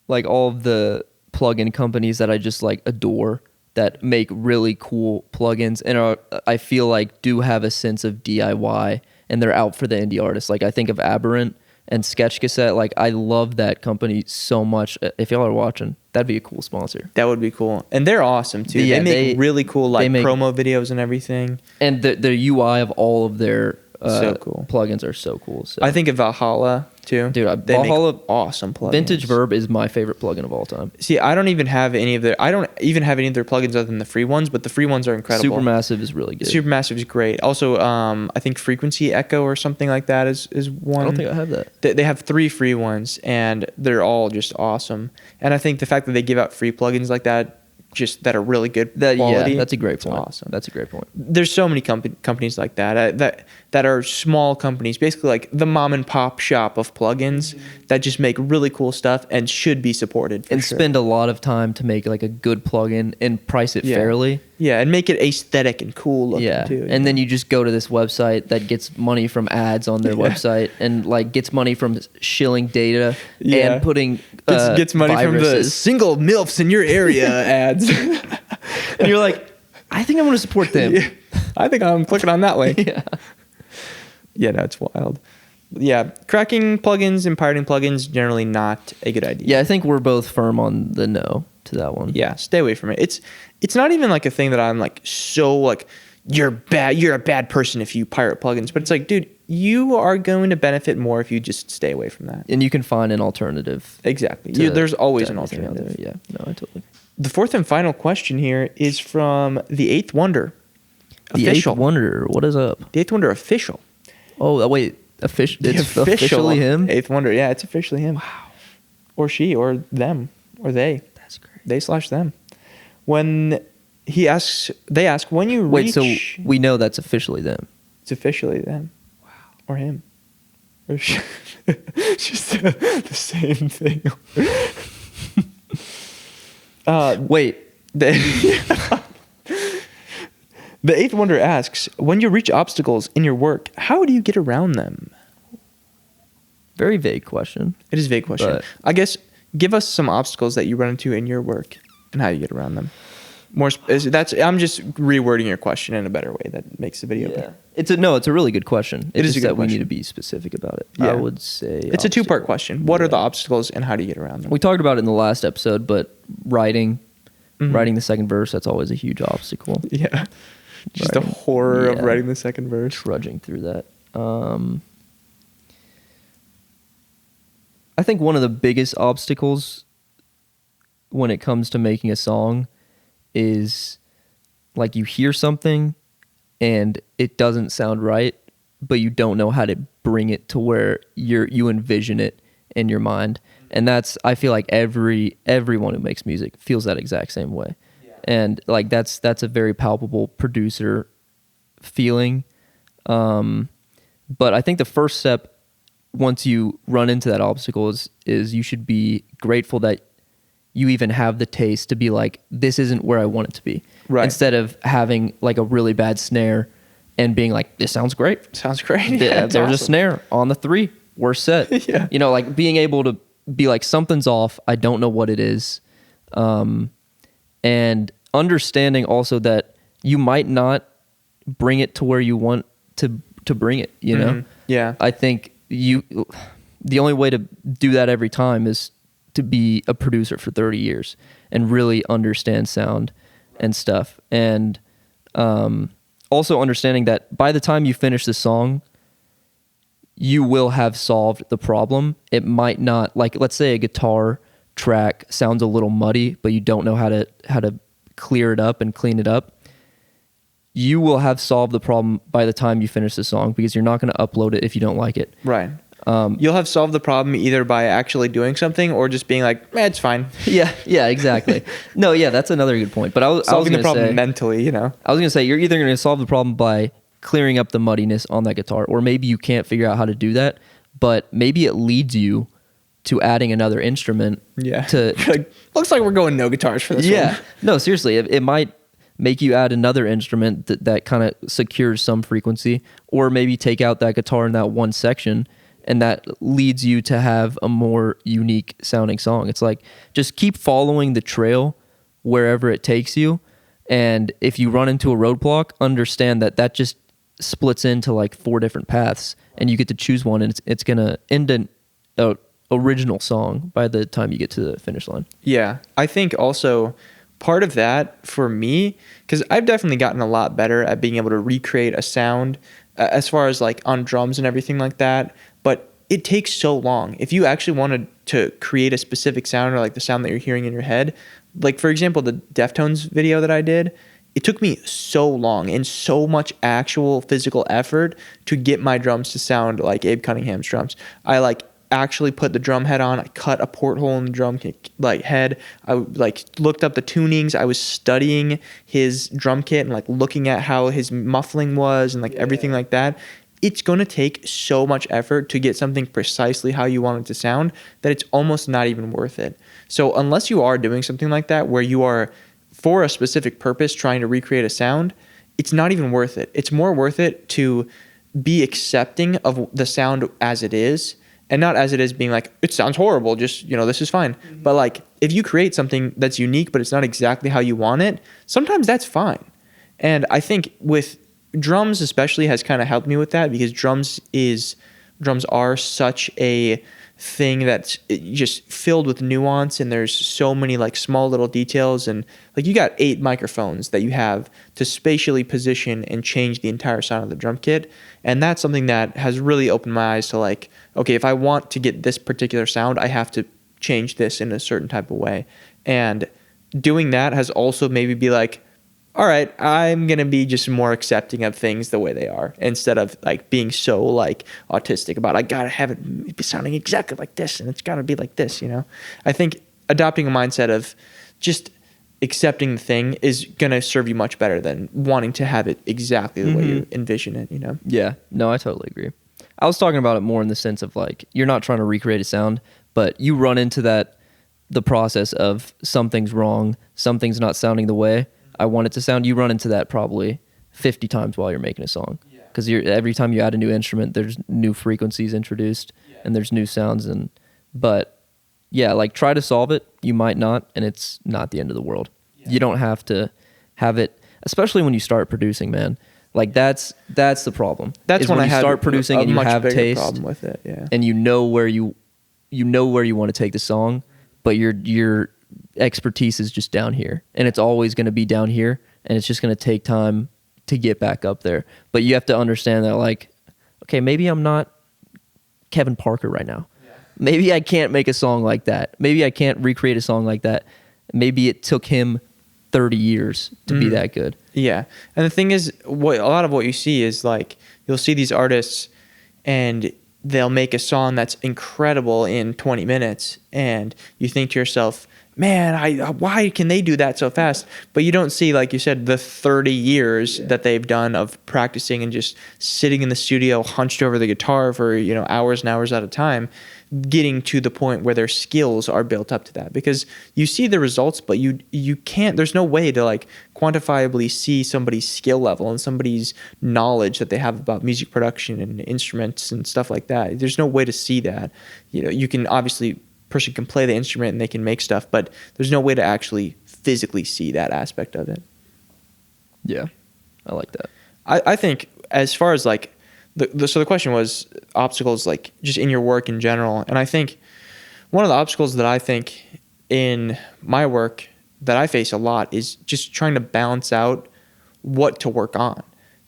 all of the plugin companies that I just like adore that make really cool plugins and I feel like do have a sense of DIY and they're out for the indie artists. Like I think of Aberrant and Sketch Cassette. Like I love that company so much. If y'all are watching, that'd be a cool sponsor. That would be cool. And they're awesome too. Yeah, they make really cool like promo videos and everything. And the UI of all of their so cool plugins are so cool. So. I think of Valhalla too. Dude, they Valhalla make awesome plugins. Vintage Verb is my favorite plugin of all time. See, I don't even have any of their plugins other than the free ones, but the free ones are incredible. Supermassive is really good. Supermassive is great. Also, I think Frequency Echo or something like that is one. I don't think I have that. They have 3 free ones and they're all just awesome. And I think the fact that they give out free plugins like that are really good quality. Yeah, that's a great point. Awesome. That's a great point. There's so many companies like that that are small companies, basically like the mom and pop shop of plugins that just make really cool stuff and should be supported. And spend a lot of time to make like a good plugin and price it fairly. Yeah, and make it aesthetic and cool looking too. And then you just go to this website that gets money from ads on their website and like gets money from shilling data and putting gets money viruses. From the single MILFs in your area ads. And you're like, I think I want to support them. Yeah, I think I'm clicking on that link. Yeah, no, it's wild. Yeah, cracking plugins and pirating plugins generally not a good idea. Yeah, I think we're both firm on the no to that one. Yeah, stay away from it. It's not even like a thing that I'm like so like you're a bad person if you pirate plugins, but it's like, dude, you are going to benefit more if you just stay away from that. And you can find an alternative. Exactly. There's always an alternative. Yeah, no, I totally. The fourth and final question here is from the Eighth Wonder. The Eighth Wonder, what is up? The Eighth Wonder official. Oh, wait, it's officially him? Eighth Wonder, yeah, it's officially him. Wow. Or she, or them, or they. That's great. They/them. When they ask, when you reach... Wait, so we know that's officially them. It's officially them. Wow. Or him. Or she. Just the same thing. Wait, The, the eighth wonder asks, when you reach obstacles in your work, how do you get around them? very vague question. It is a vague question. But- I guess give us some obstacles that you run into in your work and how you get around them. I'm just rewording your question in a better way that makes the video better. It's a really good question. It is just a good that we need question. to be specific about it. Yeah. I would say It's a two-part obstacle. question. What are the Yeah. obstacles and how do you get around them? We talked about it in the last episode, but writing Mhm. writing the second verse, that's always a huge obstacle. Yeah. Just the Writing- horror of yeah. writing the second verse. Trudging through that. I think one of the biggest obstacles when it comes to making a song is like you hear something and it doesn't sound right, but you don't know how to bring it to where you envision it in your mind. And that's, I feel like everyone who makes music feels that exact same way. And like that's a very palpable producer feeling. But I think the first step once you run into that obstacle is you should be grateful that you even have the taste to be like, this isn't where I want it to be. Right. Instead of having like a really bad snare and being like, this sounds great. Sounds great. Yeah, There's it's a awesome. snare on the 3. We're set. Yeah. You know, like being able to be like, something's off. I don't know what it is. And understanding also that you might not bring it to where you want to bring it, you know? Mhm. Yeah. I think the only way to do that every time is to be a producer for 30 years and really understand sound and stuff. And also understanding that by the time you finish the song, you will have solved the problem. It might not, like, let's say a guitar track sounds a little muddy, but you don't know how to clear it up and clean it up. You will have solved the problem by the time you finish the song because you're not going to upload it if you don't like it. Right. You'll have solved the problem either by actually doing something or just being like, it's fine. Yeah, exactly. No, yeah, that's another good point. But I was Solving the gonna problem say, mentally, you know? I was going to say, you're either going to solve the problem by clearing up the muddiness on that guitar, or maybe you can't figure out how to do that, but maybe it leads you to adding another instrument. Yeah. To Like, looks like we're going no guitars for this yeah. one. No, seriously, it might make you add another instrument that kind of secures some frequency, or maybe take out that guitar in that one section, and that leads you to have a more unique sounding song. It's like, just keep following the trail wherever it takes you. And if you run into a roadblock, understand that just splits into like 4 different paths, and you get to choose one, and it's going to end an original song by the time you get to the finish line. Yeah. I think also part of that for me, because I've definitely gotten a lot better at being able to recreate a sound as far as like on drums and everything like that. But it takes so long. If you actually wanted to create a specific sound or like the sound that you're hearing in your head, like for example, the Deftones video that I did, it took me so long and so much actual physical effort to get my drums to sound like Abe Cunningham's drums. I like actually put the drum head on. I cut a porthole in the drum like head. I like looked up the tunings. I was studying his drum kit and like looking at how his muffling was and like everything like that. It's going to take so much effort to get something precisely how you want it to sound that it's almost not even worth it. So unless you are doing something like that where you are for a specific purpose trying to recreate a sound, it's not even worth it. It's more worth it to be accepting of the sound as it is, and not as it is being like, it sounds horrible, just, this is fine. Mm-hmm. But like, if you create something that's unique, but it's not exactly how you want it, sometimes that's fine. And I think with drums especially has kind of helped me with that, because drums are such a thing that's just filled with nuance, and there's so many like small little details, and like you got 8 microphones that you have to spatially position and change the entire sound of the drum kit. And that's something that has really opened my eyes to like, okay, if I want to get this particular sound, I have to change this in a certain type of way. And doing that has also maybe be like, all right, I'm going to be just more accepting of things the way they are, instead of like being so like autistic about, I got to have it be sounding exactly like this and it's got to be like this, I think adopting a mindset of just accepting the thing is going to serve you much better than wanting to have it exactly the way you envision it, Yeah, no, I totally agree. I was talking about it more in the sense of like, you're not trying to recreate a sound, but you run into that the process of something's wrong, something's not sounding the way I want it to sound. You run into that probably 50 times while you're making a song, because every time you add a new instrument, there's new frequencies introduced and there's new sounds. But yeah, like try to solve it. You might not, and it's not the end of the world. You don't have to have it, especially when you start producing, man. Like that's the problem. That's when I you had start producing and you much have bigger taste problem with it. Yeah. and you know where you want to take the song, but your expertise is just down here, and it's always going to be down here, and it's just going to take time to get back up there. But you have to understand that, like, okay, maybe I'm not Kevin Parker right now. Maybe I can't make a song like that. Maybe I can't recreate a song like that. Maybe it took him 30 years to be that good. Yeah. And the thing is, a lot of what you see is like, you'll see these artists and they'll make a song that's incredible in 20 minutes. And you think to yourself, man, why can they do that so fast? But you don't see, like you said, the 30 years that they've done of practicing and just sitting in the studio hunched over the guitar for, hours and hours at a time, getting to the point where their skills are built up to that. Because you see the results, but you can't, there's no way to like quantifiably see somebody's skill level and somebody's knowledge that they have about music production and instruments and stuff like that. There's no way to see that. You can obviously, person can play the instrument and they can make stuff, but there's no way to actually physically see that aspect of it. Yeah, I like that. I think as far as like so the question was obstacles like just in your work in general, and I think one of the obstacles that I think in my work that I face a lot is just trying to balance out what to work on,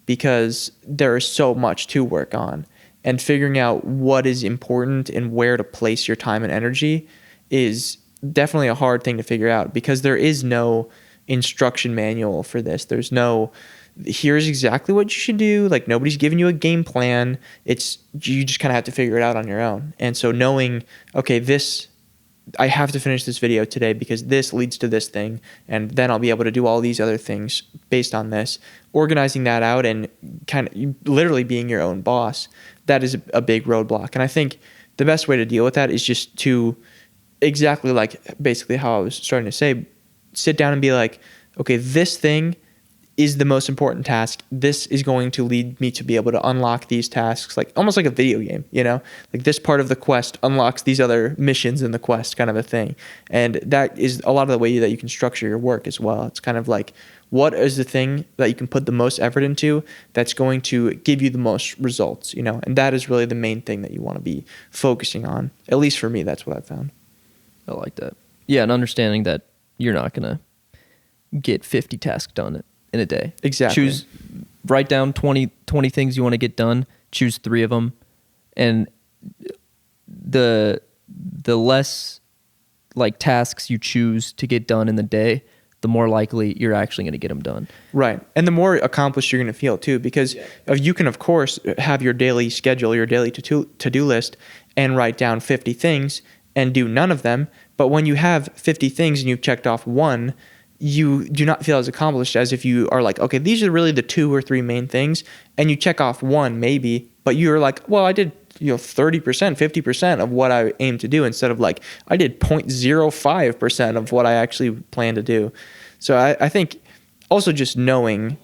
because there is so much to work on. And figuring out what is important and where to place your time and energy is definitely a hard thing to figure out, because there is no instruction manual for this. There's no, here's exactly what you should do. Like, nobody's giving you a game plan. You just kind of have to figure it out on your own. And so knowing, okay, I have to finish this video today because this leads to this thing, and then I'll be able to do all these other things based on this. Organizing that out and kind of literally being your own boss, that is a big roadblock. And I think the best way to deal with that is just to, exactly like basically how I was starting to say, sit down and be like, okay, this thing is the most important task. This is going to lead me to be able to unlock these tasks, like almost like a video game, like this part of the quest unlocks these other missions in the quest, kind of a thing. And that is a lot of the way that you can structure your work as well. It's kind of like, what is the thing that you can put the most effort into that's going to give you the most results, and that is really the main thing that you want to be focusing on. At least for me, that's what I've found. I like that. Yeah, and understanding that you're not going to get 50 tasks done in a day. Exactly. Write down 20 things you want to get done, choose 3 of them, and the less like tasks you choose to get done in the day, the more likely you're actually going to get them done. Right. And the more accomplished you're going to feel too, because you can, of course, have your daily schedule, your daily to-do list, and write down 50 things and do none of them. But when you have 50 things and you've checked off one, you do not feel as accomplished as if you are like, okay, these are really the 2 or 3 main things, and you check off one maybe, but you're like, well, I did 30%, 50% of what I aim to do, instead of like, I did 0.05% of what I actually plan to do. So I think also just knowing,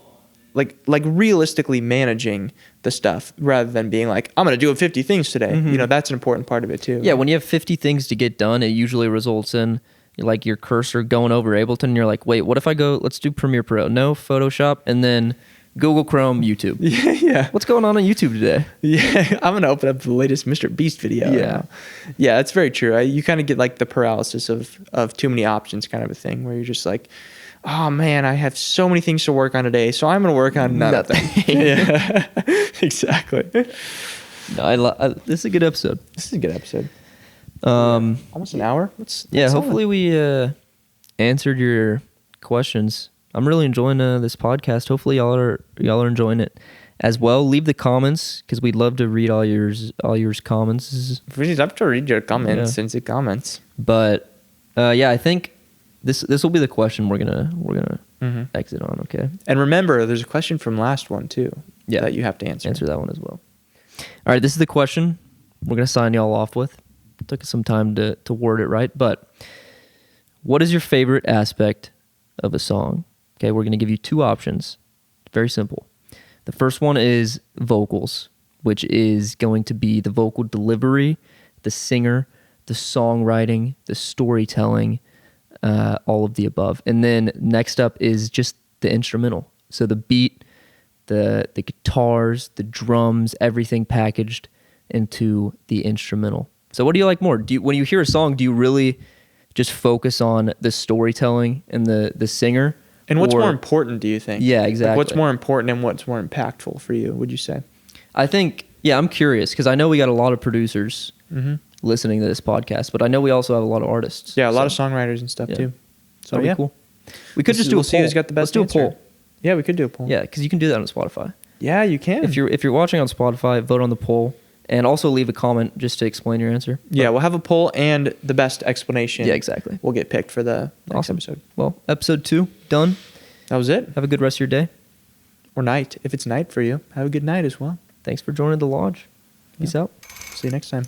like realistically managing the stuff rather than being like, I'm going to do 50 things today. That's an important part of it too. Yeah, when you have 50 things to get done, it usually results in like your cursor going over Ableton, and you're like, wait, what if I go, let's do Premiere Pro, no Photoshop, and then Google Chrome, YouTube. Yeah. What's going on YouTube today? Yeah, I'm going to open up the latest Mr. Beast video. Yeah. Yeah, that's very true. You kind of get like the paralysis of too many options kind of a thing, where you're just like, oh man, I have so many things to work on today, so I'm going to work on nothing. Yeah, exactly. No, this is a good episode. Almost an hour. Hopefully we answered your questions. I'm really enjoying this podcast. Hopefully y'all are enjoying it as well. Leave the comments, because we'd love to read all yours comments. We'd love to read your comments. Send the comments. But I think this will be the question we're gonna exit on. Okay. And remember, there's a question from last one too. Yeah, that you have to answer. Answer that one as well. All right, this is the question we're gonna sign y'all off with. Took us some time to word it right, but What is your favorite aspect of a song? Okay, we're going to give you two options. Very simple. The first one is vocals, which is going to be the vocal delivery, the singer, the songwriting, the storytelling, all of the above. And then next up is just the instrumental. So the beat, the guitars, the drums, everything packaged into the instrumental. So what do you like more? When you hear a song, do you really just focus on the storytelling and the singer? And what's more important, do you think? Yeah, exactly. Like what's more important and what's more impactful for you, would you say? I think, I'm curious because I know we got a lot of producers listening to this podcast, but I know we also have a lot of artists. Yeah, a lot of songwriters and stuff too. So that'd be cool. We could just do a poll. See who's got the best Let's do a answer. poll. Yeah, we could do a poll. Yeah, because you can do that on Spotify. Yeah, you can. If you're watching on Spotify, vote on the poll and also leave a comment just to explain your answer. Yeah, we'll have a poll and the best explanation. Yeah, exactly. Will get picked for the next episode. Well, episode 2 done. That was it. Have a good rest of your day. Or night. If it's night for you, have a good night as well. Thanks for joining the lodge. Peace out. See you next time.